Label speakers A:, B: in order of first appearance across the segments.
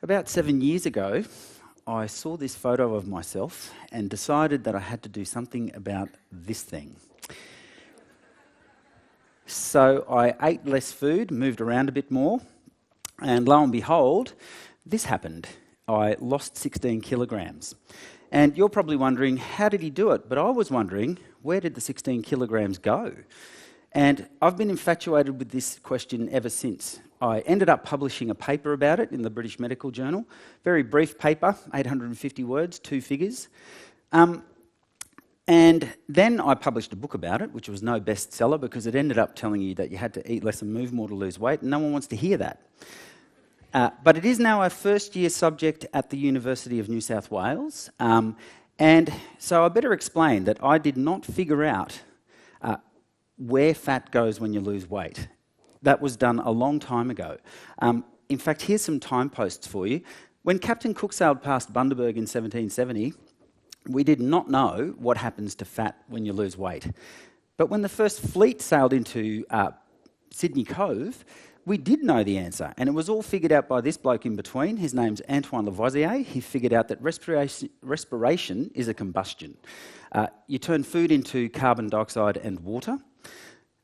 A: About 7 years ago, I saw this photo of myself and decided that I had to do something about this thing. So I ate less food, moved around a bit more, and lo and behold, this happened. I lost 16 kilograms. And you're probably wondering, how did he do it? But I was wondering, where did the 16 kilograms go? And I've been infatuated with this question ever since. I ended up publishing a paper about it in the British Medical Journal. Very brief paper, 850 words, 2 figures. And then I published a book about it, which was no bestseller because it ended up telling you that you had to eat less and move more to lose weight, and no one wants to hear that. But it is now a first-year subject at the University of New South Wales. And so I better explain that I did not figure out where fat goes when you lose weight. That was done a long time ago. In fact, here's some timeposts for you. When Captain Cook sailed past Bundaberg in 1770, we did not know what happens to fat when you lose weight. But when the first fleet sailed into Sydney Cove, we did know the answer, and it was all figured out by this bloke in between. His name's Antoine Lavoisier. He figured out that respiration is a combustion. You turn food into carbon dioxide and water,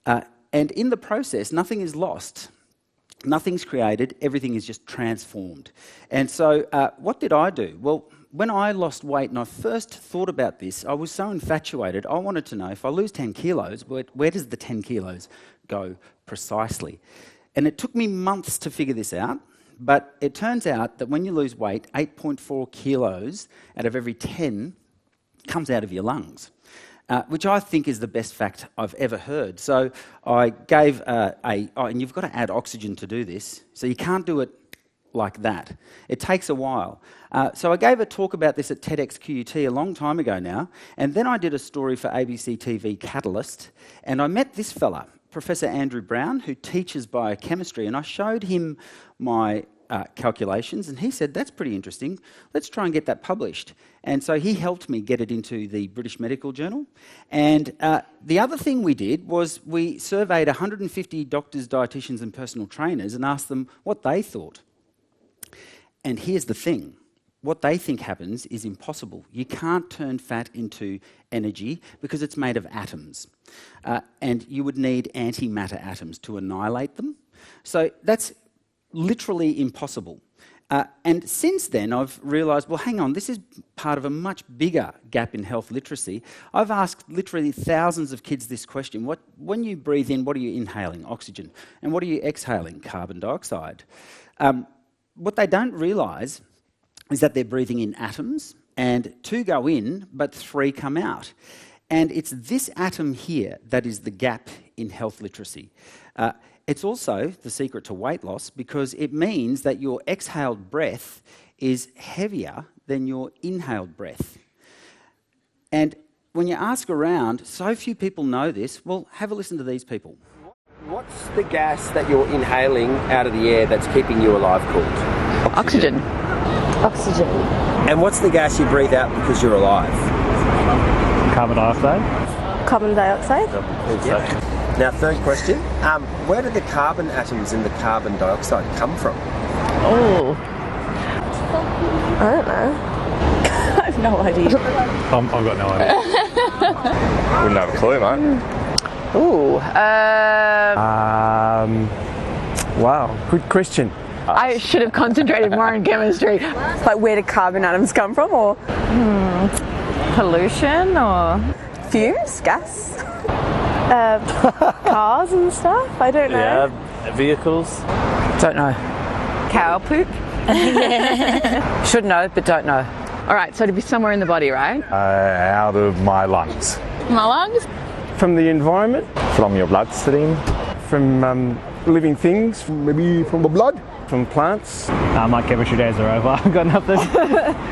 A: and in the process, nothing is lost. Nothing's created, everything is just transformed. And so what did I do? Well, when I lost weight and I first thought about this, I was so infatuated, I wanted to know, if I lose 10 kilos, where does the 10 kilos go precisely? And it took me months to figure this out, but it turns out that when you lose weight, 8.4 kilos out of every 10 comes out of your lungs, which I think is the best fact I've ever heard. So I gave and you've got to add oxygen to do this, so you can't do it like that. It takes a while. So I gave a talk about this at TEDxQUT a long time ago now, and then I did a story for ABC TV Catalyst, and I met this fella, Professor Andrew Brown, who teaches biochemistry, and I showed him my calculations, and he said, that's pretty interesting, let's try and get that published. And so he helped me get it into the British Medical Journal. And the other thing we did was we surveyed 150 doctors, dietitians and personal trainers and asked them what they thought. And here's the thing. What they think happens is impossible. You can't turn fat into energy because it's made of atoms. And you would need antimatter atoms to annihilate them. So that's literally impossible. And since then, I've realised, well, hang on, this is part of a much bigger gap in health literacy. I've asked literally thousands of kids this question. When you breathe in, what are you inhaling? Oxygen. And what are you exhaling? Carbon dioxide. What they don't realise is that they're breathing in atoms, and 2 go in, but 3 come out. And it's this atom here that is the gap in health literacy. It's also the secret to weight loss because it means that your exhaled breath is heavier than your inhaled breath. And when you ask around, so few people know this. Well, have a listen to these people.
B: What's the gas that you're inhaling out of the air that's keeping you alive called?
C: Oxygen.
D: Oxygen.
B: And what's the gas you breathe out because you're alive?
E: Carbon dioxide.
D: Carbon dioxide.
B: Yep. Now, third question. Where do the carbon atoms in the carbon dioxide come from?
C: Oh.
D: I don't know.
C: I have no idea.
E: I've got no idea.
F: Wouldn't have a clue, mate.
C: Ooh.
G: Wow, good question.
C: I should have concentrated more on chemistry.
D: Like, where do carbon atoms come from, or
C: Pollution or
D: fumes, gas, cars and stuff? I don't know.
E: Yeah, vehicles.
C: don't know. Cow poop. Should know, but don't know. All right, so to be somewhere in the body, right?
F: Out of my lungs.
C: My lungs.
G: From the environment,
F: From your bloodstream.
G: from living things, maybe from the blood, from plants,
E: My chemistry days are over. I've got nothing.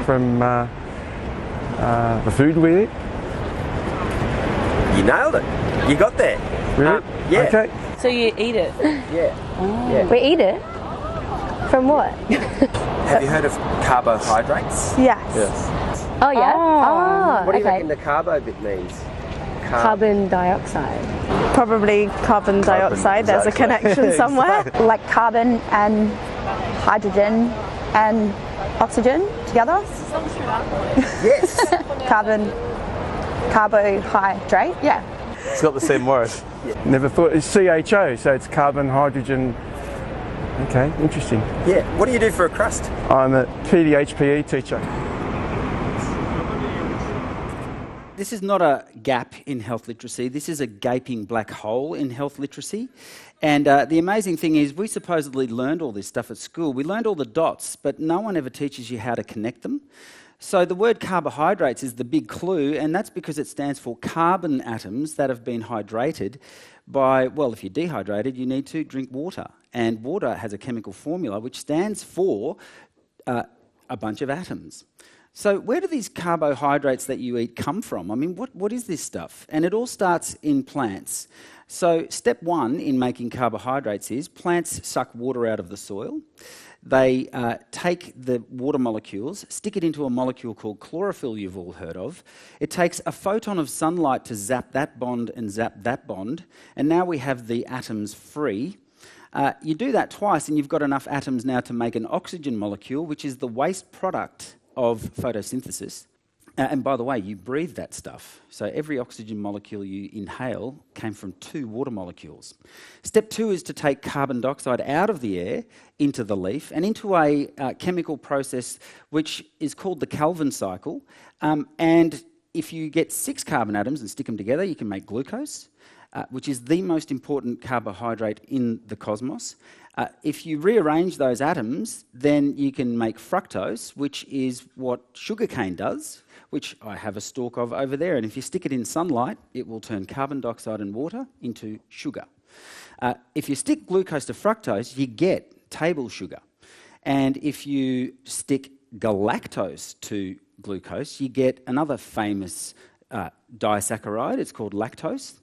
G: from the food we eat.
B: You nailed it. You got there.
G: Really?
B: Yeah.
G: Okay.
D: So you eat it?
B: Yeah.
D: We eat it? From what?
B: Have you heard of carbohydrates?
D: Yes. Oh, yeah? Oh,
B: What do you
D: okay.
B: reckon the carbo bit means?
D: Carbon dioxide. Probably carbon dioxide. There's a connection somewhere.
H: Like carbon and hydrogen and oxygen together.
B: Yes.
H: Carbohydrate, yeah.
E: It's got the same word.
G: Never thought it's CHO, so it's carbon, hydrogen. Okay, interesting.
B: Yeah. What do you do for a crust?
G: I'm a PDHPE teacher.
A: This is not a gap in health literacy. This is a gaping black hole in health literacy. And the amazing thing is we supposedly learned all this stuff at school. We learned all the dots, but no one ever teaches you how to connect them. So the word carbohydrates is the big clue, and that's because it stands for carbon atoms that have been hydrated by, well, if you're dehydrated, you need to drink water. And water has a chemical formula which stands for a bunch of atoms. So where do these carbohydrates that you eat come from? I mean, what is this stuff? And it all starts in plants. So step one in making carbohydrates is plants suck water out of the soil. They take the water molecules, stick it into a molecule called chlorophyll you've all heard of. It takes a photon of sunlight to zap that bond and zap that bond, and now we have the atoms free. You do that twice and you've got enough atoms now to make an oxygen molecule, which is the waste product of photosynthesis. And by the way, you breathe that stuff. So every oxygen molecule you inhale came from 2 water molecules. Step 2 is to take carbon dioxide out of the air into the leaf and into a chemical process which is called the Calvin cycle. And if you get 6 carbon atoms and stick them together, you can make glucose, which is the most important carbohydrate in the cosmos. If you rearrange those atoms, then you can make fructose, which is what sugarcane does, which I have a stalk of over there. And if you stick it in sunlight, it will turn carbon dioxide and water into sugar. If you stick glucose to fructose, you get table sugar. And if you stick galactose to glucose, you get another famous disaccharide. It's called lactose.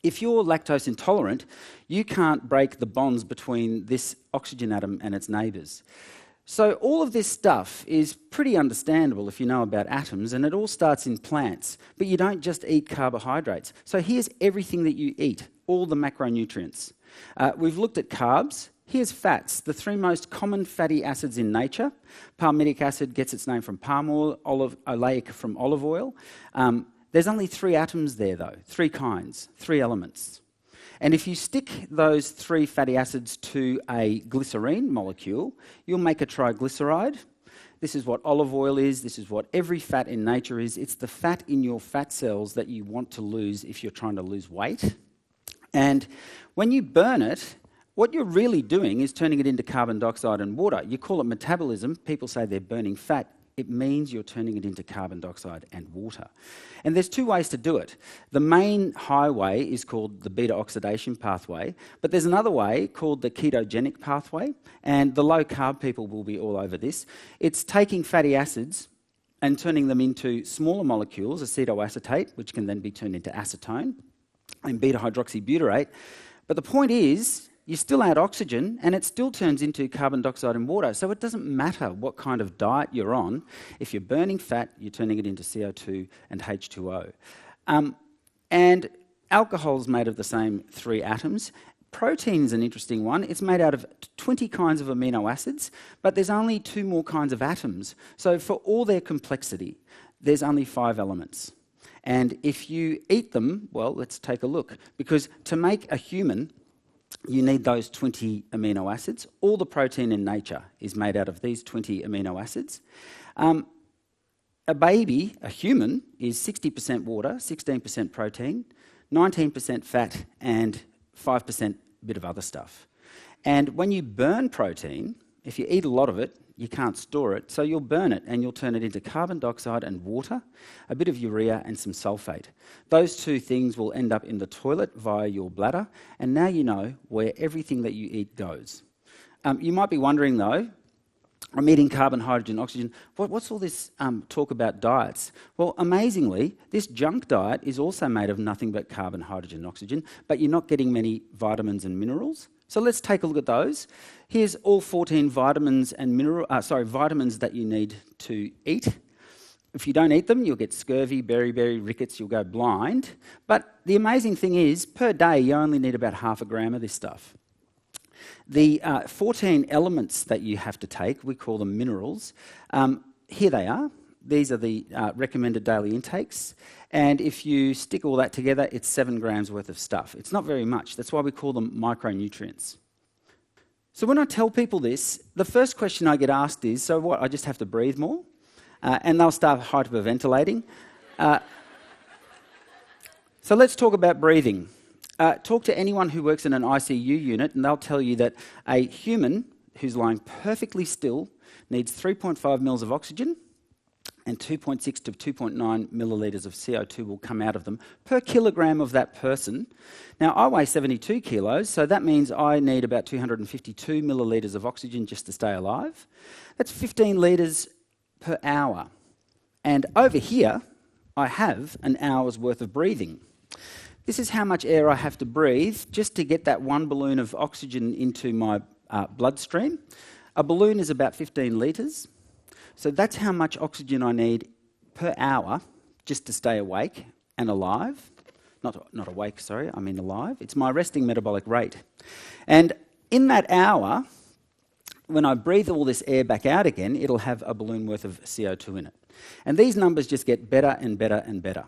A: If you're lactose intolerant, you can't break the bonds between this oxygen atom and its neighbours. So all of this stuff is pretty understandable if you know about atoms, and it all starts in plants. But you don't just eat carbohydrates. So here's everything that you eat, all the macronutrients. We've looked at carbs. Here's fats, the 3 most common fatty acids in nature. Palmitic acid gets its name from palm oil, oleic from olive oil. There's only 3 atoms there, though, 3 kinds, 3 elements. And if you stick those 3 fatty acids to a glycerine molecule, you'll make a triglyceride. This is what olive oil is. This is what every fat in nature is. It's the fat in your fat cells that you want to lose if you're trying to lose weight. And when you burn it, what you're really doing is turning it into carbon dioxide and water. You call it metabolism. People say they're burning fat. It means you're turning it into carbon dioxide and water. And there's 2 ways to do it. The main highway is called the beta oxidation pathway, but there's another way called the ketogenic pathway, and the low carb people will be all over this. It's taking fatty acids and turning them into smaller molecules, acetoacetate, which can then be turned into acetone, and beta hydroxybutyrate. But the point is, you still add oxygen and it still turns into carbon dioxide and water. So it doesn't matter what kind of diet you're on. If you're burning fat, you're turning it into CO2 and H2O. And alcohol is made of the same 3 atoms. Protein is an interesting one. It's made out of 20 kinds of amino acids, but there's only 2 more kinds of atoms. So for all their complexity, there's only 5 elements. And if you eat them, well, let's take a look. Because to make a human, you need those 20 amino acids. All the protein in nature is made out of these 20 amino acids. A baby, a human, is 60% water, 16% protein, 19% fat, and 5% bit of other stuff. And when you burn protein, if you eat a lot of it, you can't store it, so you'll burn it and you'll turn it into carbon dioxide and water, a bit of urea and some sulfate. Those 2 things will end up in the toilet via your bladder, and now you know where everything that you eat goes. You might be wondering though, I'm eating carbon, hydrogen, oxygen. What's all this talk about diets? Well, amazingly, this junk diet is also made of nothing but carbon, hydrogen, and oxygen, but you're not getting many vitamins and minerals. So let's take a look at those. Here's all 14 vitamins and vitamins that you need to eat. If you don't eat them, you'll get scurvy, beriberi, rickets, you'll go blind. But the amazing thing is, per day, you only need about 0.5 gram of this stuff. The 14 elements that you have to take, we call them minerals. Here they are. These are the recommended daily intakes. And if you stick all that together, it's 7 grams worth of stuff. It's not very much. That's why we call them micronutrients. So when I tell people this, the first question I get asked is, so what, I just have to breathe more? And they'll start hyperventilating. So let's talk about breathing. Talk to anyone who works in an ICU unit and they'll tell you that a human who's lying perfectly still needs 3.5 mils of oxygen and 2.6 to 2.9 millilitres of CO2 will come out of them per kilogram of that person. Now, I weigh 72 kilos, so that means I need about 252 millilitres of oxygen just to stay alive. That's 15 litres per hour. And over here, I have an hour's worth of breathing. This is how much air I have to breathe just to get that 1 balloon of oxygen into my bloodstream. A balloon is about 15 litres. So that's how much oxygen I need per hour just to stay awake and alive. Not awake, sorry, I mean alive. It's my resting metabolic rate. And in that hour, when I breathe all this air back out again, it'll have a balloon worth of CO2 in it. And these numbers just get better and better and better.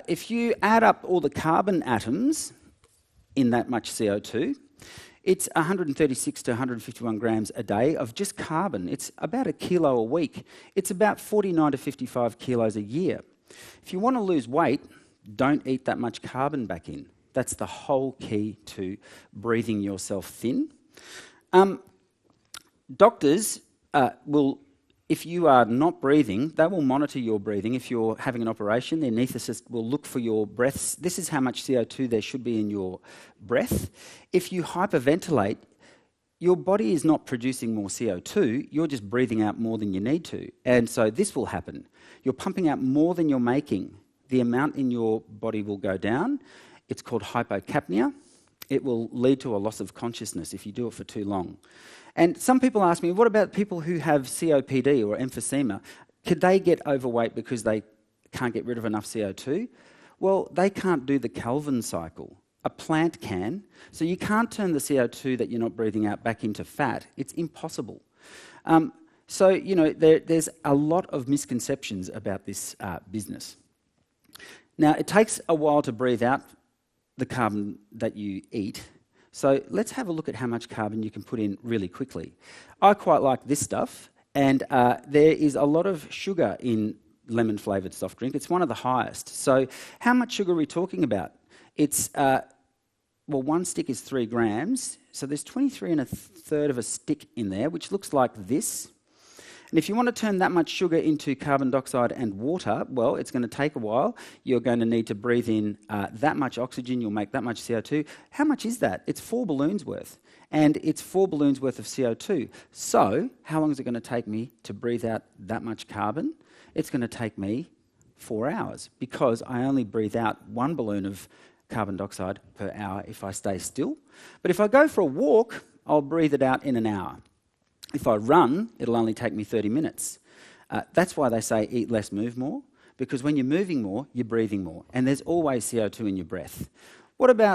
A: If you add up all the carbon atoms in that much CO2, it's 136 to 151 grams a day of just carbon. It's about 1 kilo a week. It's about 49 to 55 kilos a year. If you want to lose weight, don't eat that much carbon back in. That's the whole key to breathing yourself thin. Doctors will, if you are not breathing, they will monitor your breathing. If you're having an operation, the anaesthetist will look for your breaths. This is how much CO2 there should be in your breath. If you hyperventilate, your body is not producing more CO2, you're just breathing out more than you need to. And so this will happen. You're pumping out more than you're making. The amount in your body will go down. It's called hypocapnia. It will lead to a loss of consciousness if you do it for too long. And some people ask me, what about people who have COPD or emphysema? Could they get overweight because they can't get rid of enough CO2? Well, they can't do the Calvin cycle. A plant can. So you can't turn the CO2 that you're not breathing out back into fat. It's impossible. So, you know, there's a lot of misconceptions about this business. Now, it takes a while to breathe out the carbon that you eat. So let's have a look at how much carbon you can put in really quickly. I quite like this stuff, and there is a lot of sugar in lemon-flavoured soft drink. It's one of the highest. So how much sugar are we talking about? It's, well, one stick is 3 grams, so there's 23 1/3 of a stick in there, which looks like this. And if you want to turn that much sugar into carbon dioxide and water, well, it's going to take a while. You're going to need to breathe in that much oxygen. You'll make that much CO2. How much is that? It's 4 balloons worth. And it's 4 balloons worth of CO2. So how long is it going to take me to breathe out that much carbon? It's going to take me 4 hours because I only breathe out 1 balloon of carbon dioxide per hour if I stay still. But if I go for a walk, I'll breathe it out in an hour. If I run, it'll only take me 30 minutes. That's why they say eat less, move more, because when you're moving more, you're breathing more, and there's always CO2 in your breath. What about